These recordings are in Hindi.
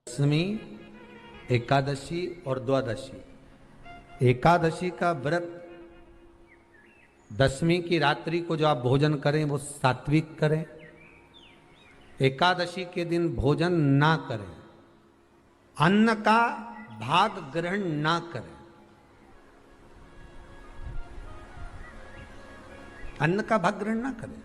दशमी, एकादशी और द्वादशी। एकादशी का व्रत, दशमी की रात्रि को जो आप भोजन करें वो सात्विक करें। एकादशी के दिन भोजन ना करें, अन्न का भाग ग्रहण ना करें। अन्न का भाग ग्रहण ना करें।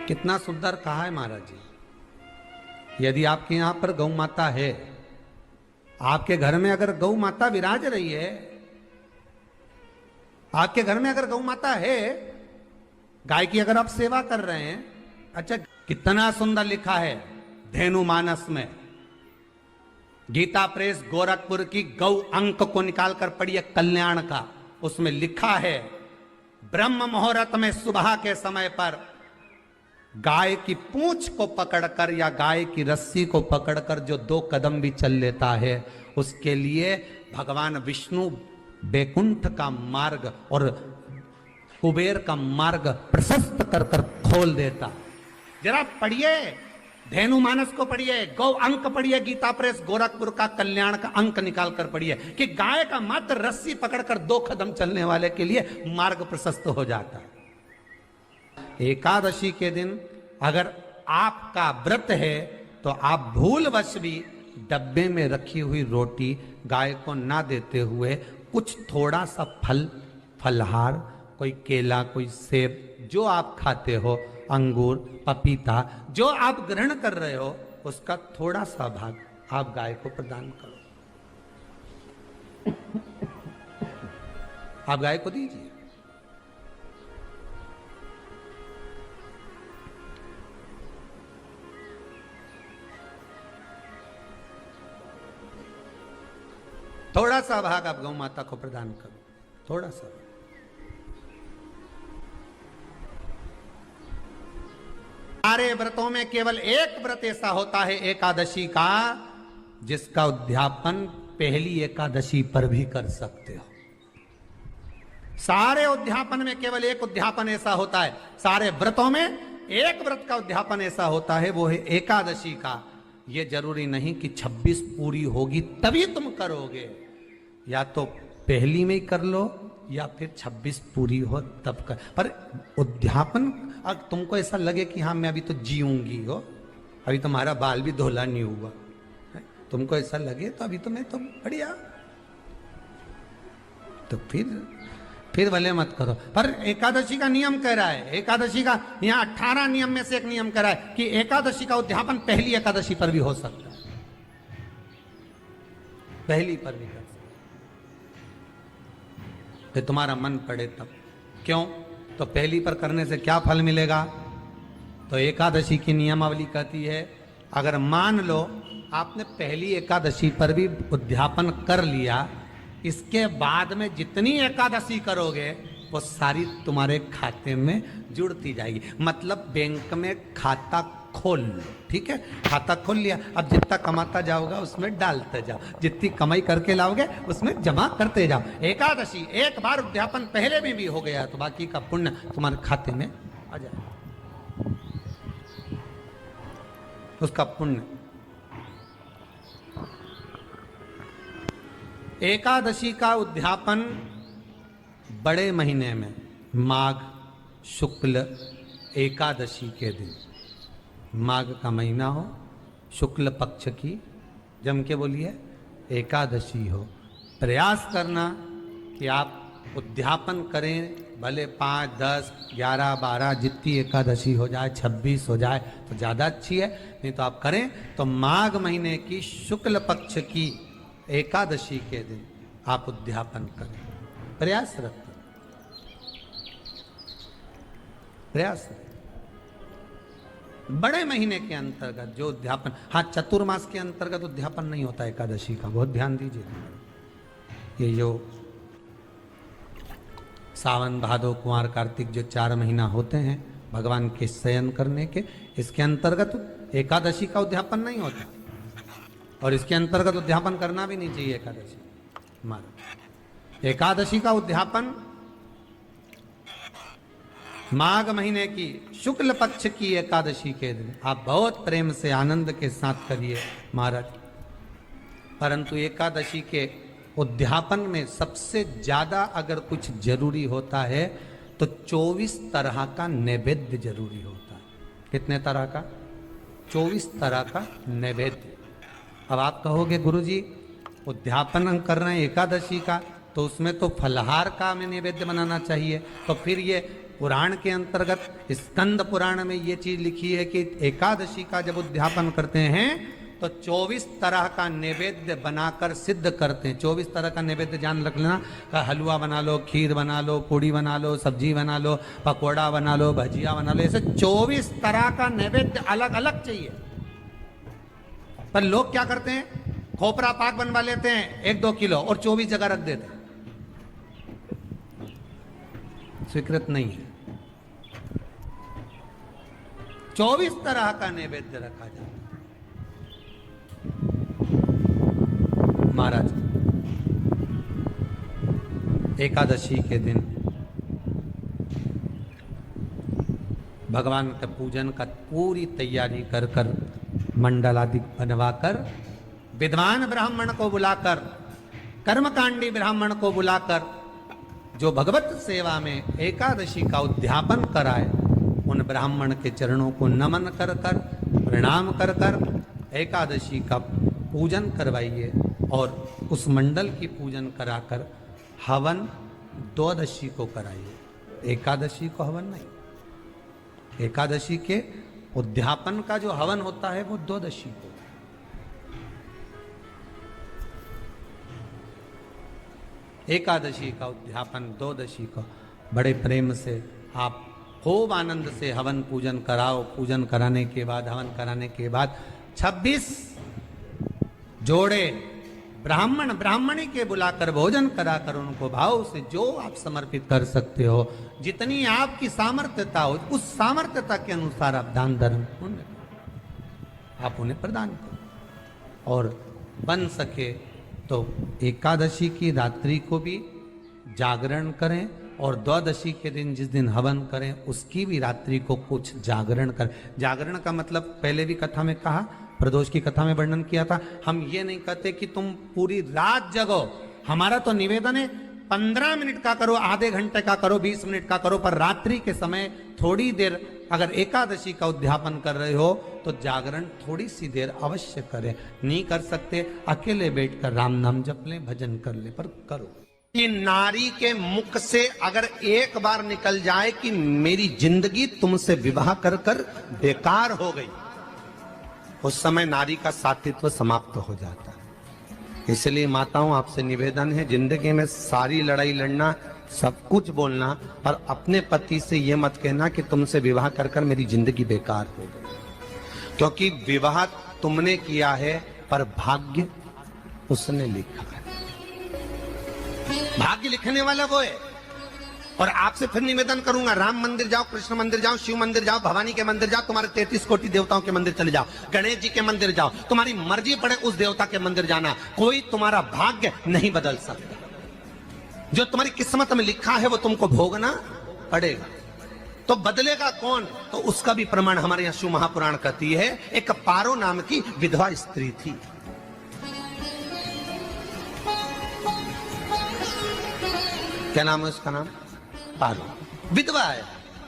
कितना सुंदर कहा है महाराज जी। यदि आपके यहां पर गौ माता है, आपके घर में अगर गौ माता विराज रही है, आपके घर में अगर गौ माता है, गाय की अगर आप सेवा कर रहे हैं, अच्छा कितना सुंदर लिखा है धेनु मानस में। गीता प्रेस गोरखपुर की गौ अंक को निकालकर पढ़िए कल्याण का, उसमें लिखा है ब्रह्म मुहूर्त में सुबह के समय पर गाय की पूंछ को पकड़कर या गाय की रस्सी को पकड़कर जो 2 कदम भी चल लेता है, उसके लिए भगवान विष्णु बैकुंठ का मार्ग और कुबेर का मार्ग प्रशस्त कर कर खोल देता। जरा पढ़िए धेनु मानस को, पढ़िए गौ अंक, पढ़िए गीता प्रेस गोरखपुर का कल्याण का अंक निकाल कर पढ़िए कि गाय का मात्र रस्सी पकड़कर 2 कदम चलने वाले के लिए मार्ग प्रशस्त हो जाता है। एकादशी के दिन अगर आपका व्रत है तो आप भूलवश भी डब्बे में रखी हुई रोटी गाय को ना देते हुए कुछ थोड़ा सा फल, फलहार, कोई केला, कोई सेब, जो आप खाते हो, अंगूर, पपीता, जो आप ग्रहण कर रहे हो, उसका थोड़ा सा भाग आप गाय को प्रदान करो। आप गाय को दीजिए। थोड़ा सा भाग आप गौ माता को प्रदान करो, थोड़ा सा। सारे व्रतों में केवल एक व्रत ऐसा होता है एकादशी का, जिसका उद्यापन पहली एकादशी पर भी कर सकते हो। सारे उद्यापन में केवल एक उद्यापन ऐसा होता है, सारे व्रतों में एक व्रत का उद्यापन ऐसा होता है, वो है एकादशी का। ये जरूरी नहीं कि 26 पूरी होगी तभी तुम करोगे, या तो पहली में ही कर लो या फिर 26 पूरी हो तब कर। पर उद्यापन, अगर तुमको ऐसा लगे कि हाँ मैं अभी तो जीऊंगी हो, अभी तुम्हारा बाल भी धोला नहीं हुआ, तुमको ऐसा लगे तो अभी तो मैं तो बढ़िया, तो फिर भले मत करो। पर एकादशी का नियम कह रहा है, एकादशी का यहाँ 18 नियम में से एक नियम कह रहा है कि एकादशी का उद्यापन पहली एकादशी पर भी हो सकता है, पहली पर भी कर सकता है, तो तुम्हारा मन पड़े तब। क्यों? तो पहली पर करने से क्या फल मिलेगा? तो एकादशी की नियमावली कहती है, अगर मान लो आपने पहली एकादशी पर भी उद्यापन कर लिया, इसके बाद में जितनी एकादशी करोगे वो सारी तुम्हारे खाते में जुड़ती जाएगी। मतलब बैंक में खाता खोल लो, ठीक है? खाता खोल लिया, अब जितना कमाता जाओगा उसमें डालते जाओ, जितनी कमाई करके लाओगे उसमें जमा करते जाओ। एकादशी एक बार उद्यापन पहले में भी हो गया तो बाकी का पुण्य तुम्हारे खाते में आ जाए, उसका पुण्य। एकादशी का उद्यापन बड़े महीने में, माघ शुक्ल एकादशी के दिन, माघ का महीना हो, शुक्ल पक्ष की, जम के बोलिए एकादशी हो, प्रयास करना कि आप उद्यापन करें। भले 5, 10, 11, 12 जितनी एकादशी हो जाए, 26 हो जाए तो ज़्यादा अच्छी है, नहीं तो आप करें तो माघ महीने की शुक्ल पक्ष की एकादशी के दिन आप उद्यापन करें। प्रयासरत प्रयास बड़े महीने के अंतर्गत जो उद्यापन, हाँ चतुर्मास के अंतर्गत उद्यापन नहीं होता एकादशी का, बहुत ध्यान दीजिए। ये जो सावन भादो कुंवर कार्तिक जो 4 महीना होते हैं भगवान के शयन करने के, इसके अंतर्गत एकादशी का उद्यापन नहीं होता, और इसके अंतर्गत उद्यापन करना भी नहीं चाहिए एकादशी हमारा। एकादशी का उद्यापन माघ महीने की शुक्ल पक्ष की एकादशी के दिन आप बहुत प्रेम से आनंद के साथ करिए महाराज। परंतु एकादशी के उद्यापन में सबसे ज्यादा अगर कुछ जरूरी होता है तो 24 तरह का नैवेद्य जरूरी होता है। कितने तरह का? 24 तरह का नैवेद्य। अब आप कहोगे गुरुजी उद्यापन हम कर रहे हैं एकादशी का, तो उसमें तो फलहार का हमें नैवेद्य बनाना चाहिए। तो फिर ये पुराण के अंतर्गत स्कंद पुराण में ये चीज लिखी है कि एकादशी का जब उद्यापन करते हैं तो 24 तरह का नैवेद्य बनाकर सिद्ध करते हैं। 24 तरह का नैवेद्य जान रख लेना का हलवा बना लो, खीर बना लो, पूड़ी बना लो, सब्जी बना लो, पकोड़ा बना लो, भजिया बना लो, ऐसे 24 तरह का नैवेद्य अलग अलग चाहिए। पर लोग क्या करते हैं, खोपरा पाक बनवा लेते हैं 1-2 किलो और 24 जगह रख देते हैं। स्वीकृत नहीं है। 24 तरह का नैवेद्य रखा जाता है। महाराज एकादशी के दिन भगवान के पूजन का पूरी तैयारी कर कर मंडल आदि बनवाकर विद्वान ब्राह्मण को बुलाकर, कर्मकांडी ब्राह्मण को बुलाकर जो भगवत सेवा में एकादशी का उद्यापन कराए, उन ब्राह्मण के चरणों को नमन कर कर, प्रणाम कर कर एकादशी का पूजन करवाइए और उस मंडल की पूजन कराकर हवन द्वादशी को कराइए। एकादशी को हवन नहीं। एकादशी के उद्यापन का जो हवन होता है वो द्वादशी को। एकादशी का उद्यापन द्वादशी को बड़े प्रेम से आप खूब आनंद से हवन पूजन कराओ। पूजन कराने के बाद, हवन कराने के बाद 26 जोड़े ब्राह्मण ब्राह्मणी के बुलाकर भोजन कराकर उनको भाव से जो आप समर्पित कर सकते हो, जितनी आपकी सामर्थ्यता हो, उस सामर्थ्यता के अनुसार आप दान धर्म पुण्य आप उन्हें प्रदान करो। और बन सके तो एकादशी की रात्रि को भी जागरण करें और द्वादशी के दिन जिस दिन हवन करें उसकी भी रात्रि को कुछ जागरण करें। जागरण का मतलब पहले भी कथा में कहा, प्रदोष की कथा में वर्णन किया था। हम ये नहीं कहते कि तुम पूरी रात जगो। हमारा तो निवेदन है 15 मिनट का करो, आधे घंटे का करो, 20 मिनट का करो, पर रात्रि के समय थोड़ी देर अगर एकादशी का उद्यापन कर रहे हो तो जागरण थोड़ी सी देर अवश्य करें। नहीं कर सकते अकेले बैठकर राम नाम जप लें, भजन कर ले, पर करो। कि नारी के मुख से अगर एक बार निकल जाए कि मेरी जिंदगी तुमसे विवाह कर कर बेकार हो गई, उस समय नारी का साथित्व समाप्त हो जाता है। इसलिए माताओं आपसे निवेदन है, जिंदगी में सारी लड़ाई लड़ना, सब कुछ बोलना, पर अपने पति से यह मत कहना कि तुमसे विवाह कर कर मेरी जिंदगी बेकार हो गई। क्योंकि विवाह तुमने किया है पर भाग्य उसने लिखा है। भाग्य लिखने वाला वो है। और आपसे फिर निवेदन करूंगा, राम मंदिर जाओ, कृष्ण मंदिर जाओ, शिव मंदिर जाओ, भवानी के मंदिर जाओ, तुम्हारे 33 कोटि देवताओं के मंदिर चले जाओ, गणेश जी के मंदिर जाओ, तुम्हारी मर्जी पड़े उस देवता के मंदिर जाना, कोई तुम्हारा भाग्य नहीं बदल सकता। जो तुम्हारी किस्मत में लिखा है वो तुमको भोगना पड़ेगा। तो बदलेगा कौन? तो उसका भी प्रमाण हमारे यहां शिव महापुराण कहती है। एक पारो नाम की विधवा स्त्री थी। क्या नाम है उसका? नाम पारो। विधवा है,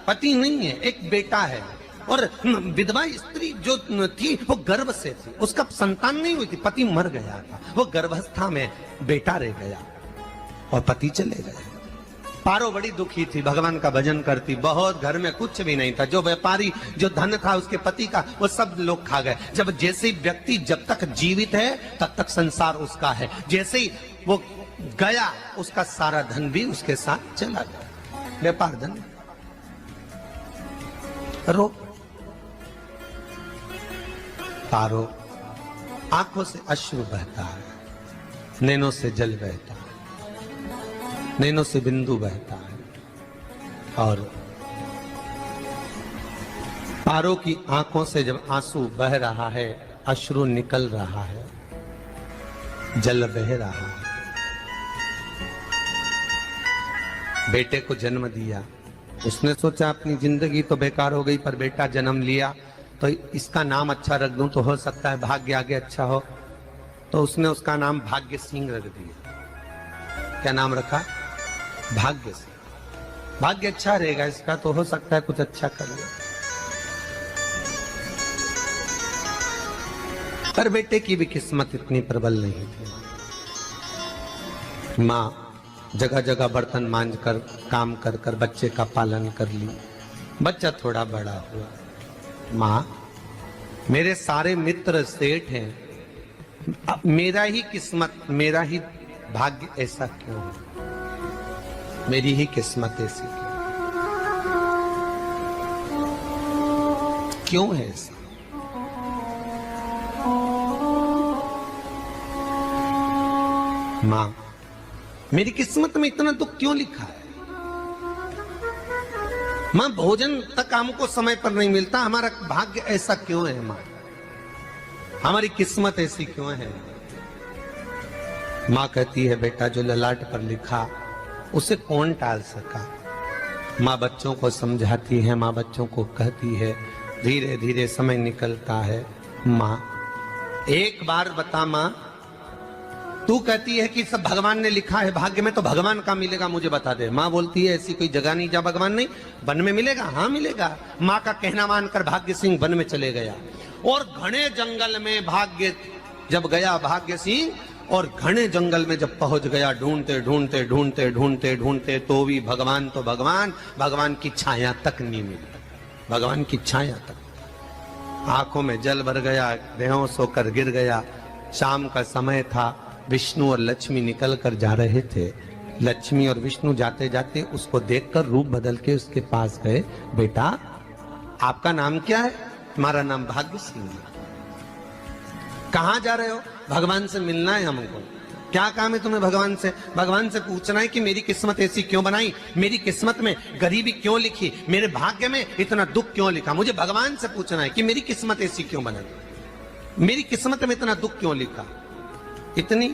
पति नहीं है, एक बेटा है। और विधवा स्त्री जो थी वो गर्भ से थी, उसका संतान नहीं हुई थी, पति मर गया था। वो गर्भावस्था में बेटा रह गया और पति चले गए। पारो बड़ी दुखी थी, भगवान का भजन करती बहुत, घर में कुछ भी नहीं था। जो व्यापारी जो धन था उसके पति का वो सब लोग खा गए। जब जैसे व्यक्ति जब तक जीवित है तब तक संसार उसका है, जैसे ही वो गया उसका सारा धन भी उसके साथ चला गया। व्यापार धन रो। पारो आंखों से अश्रु बहता है, नैनों से जल बहता है, नैनों से बिंदु बहता है। और पारो की आंखों से जब आंसू बह रहा है, अश्रु निकल रहा है, जल बह रहा है। बेटे को जन्म दिया, उसने सोचा अपनी जिंदगी तो बेकार हो गई, पर बेटा जन्म लिया तो इसका नाम अच्छा रख दूं तो हो सकता है भाग्य आगे अच्छा हो। तो उसने उसका नाम भाग्य सिंह रख दिया। क्या नाम रखा? भाग्य सिंह। भाग्य अच्छा रहेगा इसका, तो हो सकता है कुछ अच्छा कर ले। पर बेटे की भी किस्मत इतनी प्रबल नहीं थी। माँ जगह जगह बर्तन मांझ कर काम कर कर बच्चे का पालन कर ली। बच्चा थोड़ा बड़ा हुआ। माँ मेरे सारे मित्र सेठ हैं, अब मेरा ही किस्मत, मेरा ही भाग्य ऐसा क्यों है? मेरी ही किस्मत ऐसी क्यों है ऐसा? माँ मेरी किस्मत में इतना दुख क्यों लिखा है? माँ भोजन तक हमको समय पर नहीं मिलता, हमारा भाग्य ऐसा क्यों है? माँ हमारी किस्मत ऐसी क्यों है? माँ कहती है बेटा जो ललाट पर लिखा उसे कौन टाल सका। माँ बच्चों को समझाती है, माँ बच्चों को कहती है, धीरे धीरे समय निकलता है। माँ एक बार बता माँ, तू कहती है कि सब भगवान ने लिखा है भाग्य में, तो भगवान का मिलेगा मुझे बता दे। माँ बोलती है ऐसी कोई जगह नहीं जहाँ भगवान नहीं। वन में मिलेगा? हाँ मिलेगा। माँ का कहना मानकर भाग्य सिंह वन में चले गया और घने जंगल में भाग्य जब गया भाग्य सिंह, और घने जंगल में जब पहुंच गया, ढूंढते ढूंढते ढूंढते ढूंढते ढूंढते तो भी भगवान तो भगवान, भगवान की छाया तक नहीं मिली। भगवान की छाया तक। आंखों में जल भर गया, बेहोश होकर गिर गया। शाम का समय था, विष्णु और लक्ष्मी निकल कर जा रहे थे। लक्ष्मी और विष्णु जाते जाते उसको देखकर रूप बदल के उसके पास गए। बेटा आपका नाम क्या है? हमारा नाम भाग्य सिंह है। कहाँ जा रहे हो? भगवान से मिलना है हमको। क्या काम है तुम्हें भगवान से? भगवान से पूछना है कि मेरी किस्मत ऐसी क्यों बनाई, मेरी किस्मत में गरीबी क्यों लिखी, मेरे भाग्य में इतना दुख क्यों लिखा। मुझे भगवान से पूछना है कि मेरी किस्मत ऐसी क्यों बनाई, मेरी किस्मत में इतना दुख क्यों लिखा। इतनी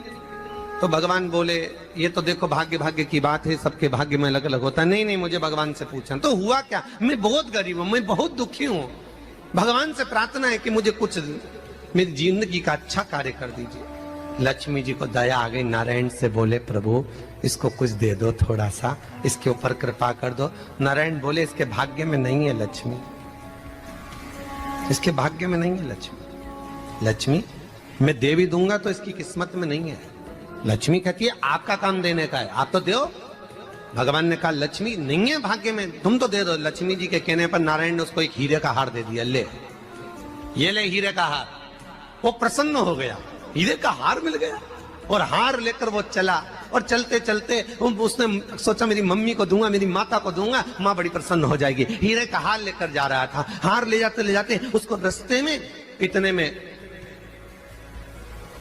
तो भगवान बोले ये तो देखो भाग्य भाग्य की बात है, सबके भाग्य में अलग अलग होता है। नहीं नहीं मुझे भगवान से पूछना। तो हुआ क्या? मैं बहुत गरीब हूं, मैं बहुत दुखी हूं। भगवान से प्रार्थना है कि मुझे कुछ मेरी जिंदगी का अच्छा कार्य कर दीजिए। लक्ष्मी जी को दया आ गई, नारायण से बोले प्रभु इसको कुछ दे दो, थोड़ा सा इसके ऊपर कृपा कर दो। नारायण बोले इसके भाग्य में नहीं है लक्ष्मी, इसके भाग्य में नहीं है लक्ष्मी। लक्ष्मी मैं दे भी दूंगा तो इसकी किस्मत में नहीं है। लक्ष्मी कहती है आपका काम देने का है, आप तो दो। भगवान ने कहा लक्ष्मी नहीं है भाग्य में, तुम तो दे दो। लक्ष्मी जी के कहने पर नारायण ने उसको एक हीरे का हार दे दिया। ले ये ले हीरे का हार। वो प्रसन्न हो गया, हीरे का हार मिल गया। और हार लेकर वो चला, और चलते चलते उसने सोचा मेरी मम्मी को दूंगा, मेरी माता को दूंगा, माँ बड़ी प्रसन्न हो जाएगी। हीरे का हार लेकर जा रहा था। हार ले जाते उसको रास्ते में इतने में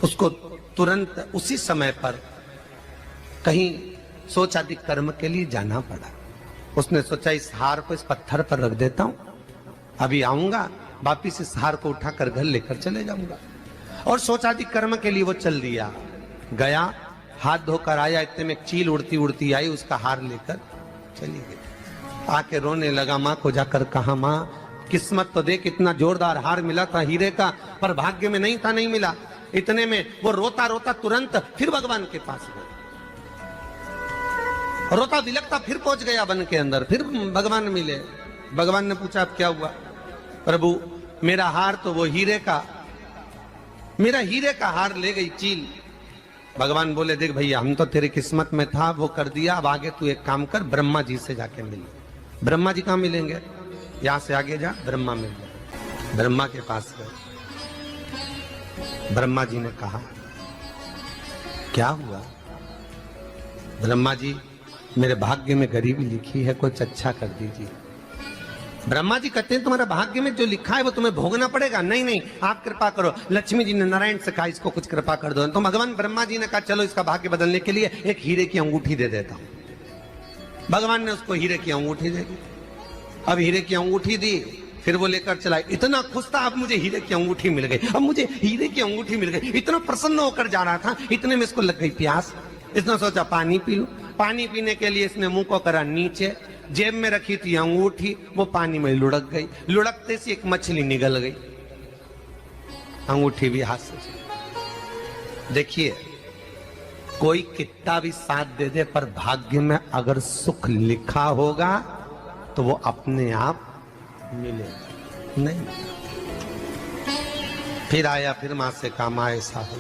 उसको तुरंत उसी समय पर कहीं सोचादि कर्म के लिए जाना पड़ा। उसने सोचा इस हार को इस पत्थर पर रख देता हूं, अभी आऊंगा वापिस इस हार को उठाकर घर लेकर चले जाऊंगा। और सोचादि कर्म के लिए वो चल दिया। गया, हाथ धोकर आया, इतने में चील उड़ती उड़ती आई, उसका हार लेकर चली गई। आके रोने लगा। माँ को जाकर कहा माँ किस्मत तो देख, इतना जोरदार हार मिला था हीरे का, पर भाग्य में नहीं था, नहीं मिला। इतने में वो रोता रोता तुरंत फिर भगवान के पास गया। रोता बिलखता फिर पहुंच गया वन के अंदर, फिर भगवान मिले। भगवान ने पूछा अब क्या हुआ? प्रभु मेरा हार तो वो हीरे का, मेरा हीरे का हार ले गई चील। भगवान बोले देख भैया हम तो तेरी किस्मत में था, वो कर दिया, अब आगे तू एक काम कर, ब्रह्मा जी से जाके मिल। ब्रह्मा जी कहाँ मिलेंगे? यहां से आगे जा, ब्रह्मा मिल गए। ब्रह्मा के पास गए। ब्रह्मा जी ने कहा क्या हुआ? ब्रह्मा जी मेरे भाग्य में गरीबी लिखी है, कुछ अच्छा कर दीजिए। ब्रह्मा जी कहते हैं तुम्हारे भाग्य में जो लिखा है वो तुम्हें भोगना पड़ेगा। नहीं नहीं आप कृपा करो। लक्ष्मी जी ने नारायण से कहा इसको कुछ कृपा कर दो। तो भगवान ब्रह्मा जी ने कहा चलो इसका भाग्य बदलने के लिए एक हीरे की अंगूठी दे देता हूं। भगवान ने उसको हीरे की अंगूठी दे दी। अब हीरे की अंगूठी दी, फिर वो लेकर चला। इतना खुश था अब मुझे हीरे की अंगूठी मिल गई, अब मुझे हीरे की अंगूठी मिल गई। इतना प्रसन्न होकर जा रहा था, इतने में इसको लग गई प्यास। इसने सोचा पानी पी लूं। पानी पीने के लिए इसने मुंह को करा नीचे, जेब में रखी थी अंगूठी, वो पानी में लुढ़क गई। लुढ़कते से एक मछली निगल गई, अंगूठी भी हाथ से चली। देखिए, कोई कितना भी साथ दे दे, पर भाग्य में अगर सुख लिखा होगा तो वो अपने आप मिलेगा नहीं। फिर आया, फिर मां से कहा मां ऐसा हो।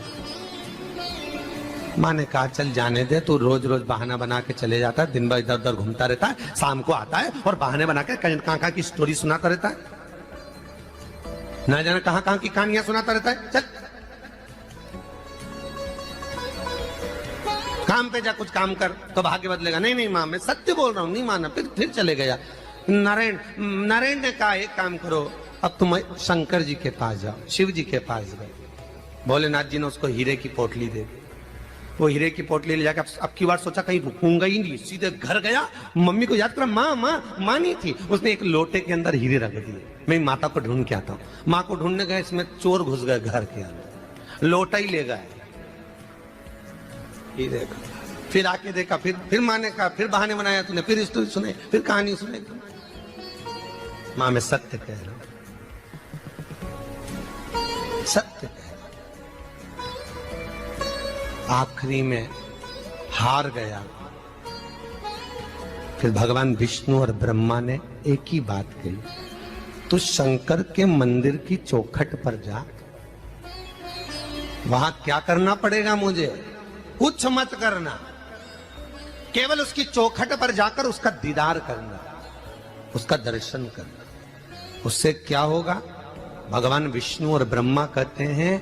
मां ने कहा चल जाने दे, तू रोज रोज बहाना बना के चले जाता है, दिन भर इधर उधर घूमता रहता है, शाम को आता है और बहाने बना के कहां की स्टोरी सुनाता रहता है, ना जाने कहां की कहानियां सुनाता रहता है। चल काम पे जा, कुछ काम कर तो भाग्य बदलेगा। नहीं नहीं मां, मैं सत्य बोल रहा हूं, नहीं माना। फिर चले गया। नारायण ने कहा एक काम करो, अब तुम शंकर जी के पास जाओ। शिव जी के पास गए। भोलेनाथ जी ने उसको हीरे की पोटली दे दी। वो हीरे की पोटली ले जाकर अब की बार सोचा कहीं रुकूंगा ही नहीं, सीधे घर गया, मम्मी को याद करा। माँ नहीं थी। उसने एक लोटे के अंदर हीरे रख दिए। मैं माता को ढूंढ के आता हूँ। माँ को ढूंढने गए, इसमें चोर घुस गए घर के अंदर, लोटा ही ले गए। फिर आके देखा, फिर माँ ने कहा, फिर बहाने बनाया तूने, फिर स्टोरी सुने, फिर कहानी सुने। माँ मैं सत्य कह रहा हूं, सत्य कह रहा हूं। आखिरी में हार गया। फिर भगवान विष्णु और ब्रह्मा ने एक ही बात कही, तू शंकर के मंदिर की चौखट पर जा। वहां क्या करना पड़ेगा मुझे? कुछ मत करना, केवल उसकी चौखट पर जाकर उसका दीदार करना, उसका दर्शन करना। उससे क्या होगा? भगवान विष्णु और ब्रह्मा कहते हैं